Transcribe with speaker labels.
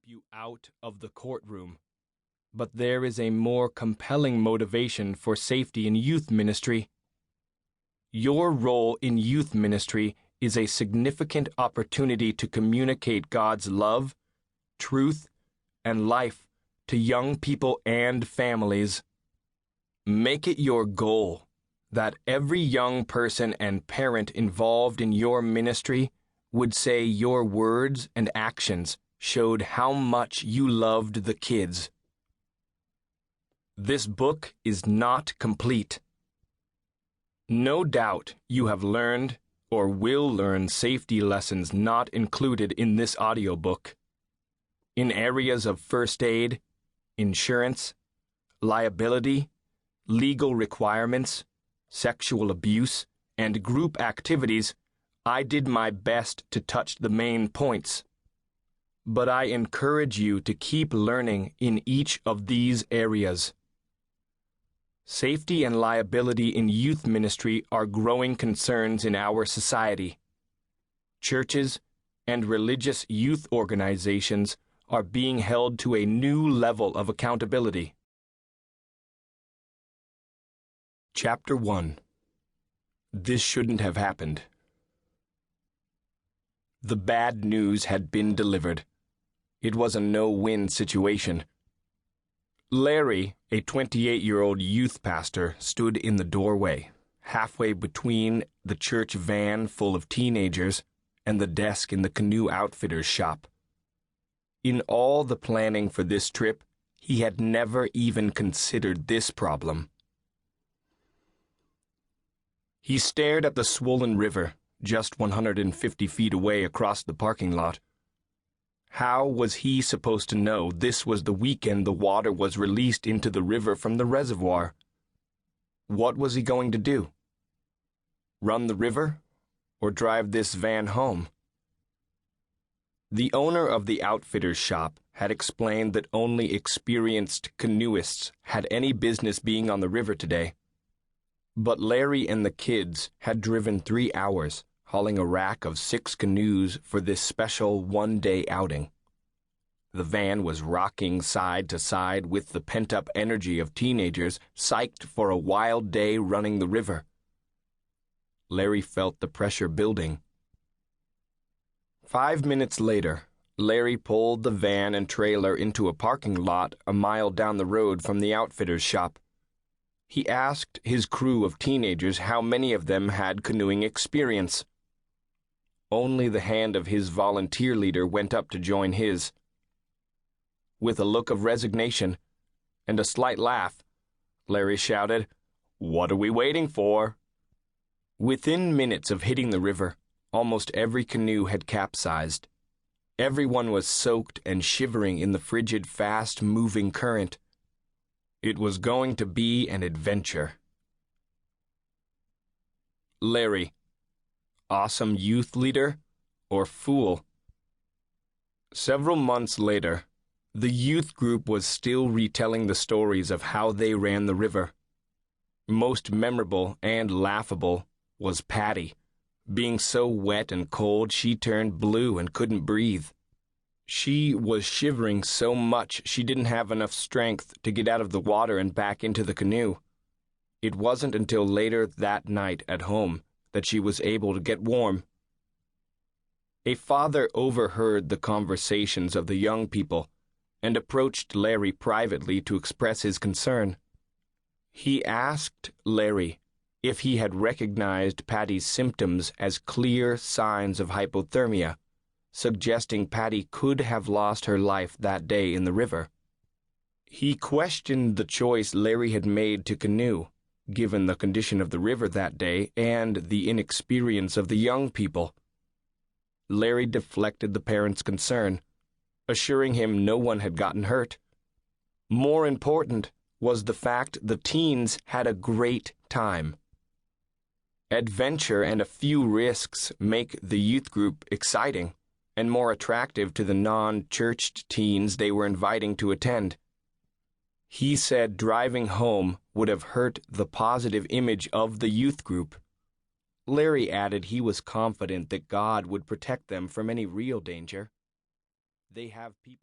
Speaker 1: keep you out of the courtroom. But there is a more compelling motivation for safety in youth ministry. Your role in youth ministry is a significant opportunity to communicate God's love, truth, and life to young people and families. Make it your goal that every young person and parent involved in your ministry would say your words and actions showed how much you loved the kids. This book is not complete. No doubt you have learned or will learn safety lessons not included in this audiobook. In areas of first aid, insurance, liability, legal requirements, sexual abuse, and group activities, I did my best to touch the main points. But I encourage you to keep learning in each of these areas. Safety and liability in youth ministry are growing concerns in our society. Churches and religious youth organizations are being held to a new level of accountability. Chapter 1. This shouldn't have happened. The bad news had been delivered. It was a no-win situation. Larry, a 28-year-old youth pastor, stood in the doorway, halfway between the church van full of teenagers and the desk in the canoe outfitter's shop. In all the planning for this trip, he had never even considered this problem. He stared at the swollen river, just 150 feet away across the parking lot. How was he supposed to know this was the weekend the water was released into the river from the reservoir? What was he going to do? Run the river, or drive this van home? The owner of the outfitter's shop had explained that only experienced canoeists had any business being on the river today. But Larry and the kids had driven 3 hours, hauling a rack of 6 canoes for this special one-day outing. The van was rocking side to side with the pent-up energy of teenagers psyched for a wild day running the river. Larry felt the pressure building. 5 minutes later, Larry pulled the van and trailer into a parking lot a mile down the road from the outfitter's shop. He asked his crew of teenagers how many of them had canoeing experience. Only the hand of his volunteer leader went up to join his. With a look of resignation and a slight laugh, Larry shouted, "What are we waiting for?" Within minutes of hitting the river, almost every canoe had capsized. Everyone was soaked and shivering in the frigid, fast-moving current. It was going to be an adventure. Larry, awesome youth leader or fool? Several months later, the youth group was still retelling the stories of how they ran the river. Most memorable and laughable was Patty, being so wet and cold she turned blue and couldn't breathe. She was shivering so much she didn't have enough strength to get out of the water and back into the canoe. It wasn't until later that night at home that she was able to get warm. A father overheard the conversations of the young people and approached Larry privately to express his concern. He asked Larry if he had recognized Patty's symptoms as clear signs of hypothermia, suggesting Patty could have lost her life that day in the river. He questioned the choice Larry had made to canoe, given the condition of the river that day and the inexperience of the young people. Larry deflected the parents' concern, assuring him no one had gotten hurt. More important was the fact the teens had a great time. Adventure and a few risks make the youth group exciting and more attractive to the non-churched teens they were inviting to attend. He said driving home would have hurt the positive image of the youth group. Larry added he was confident that God would protect them from any real danger. They have people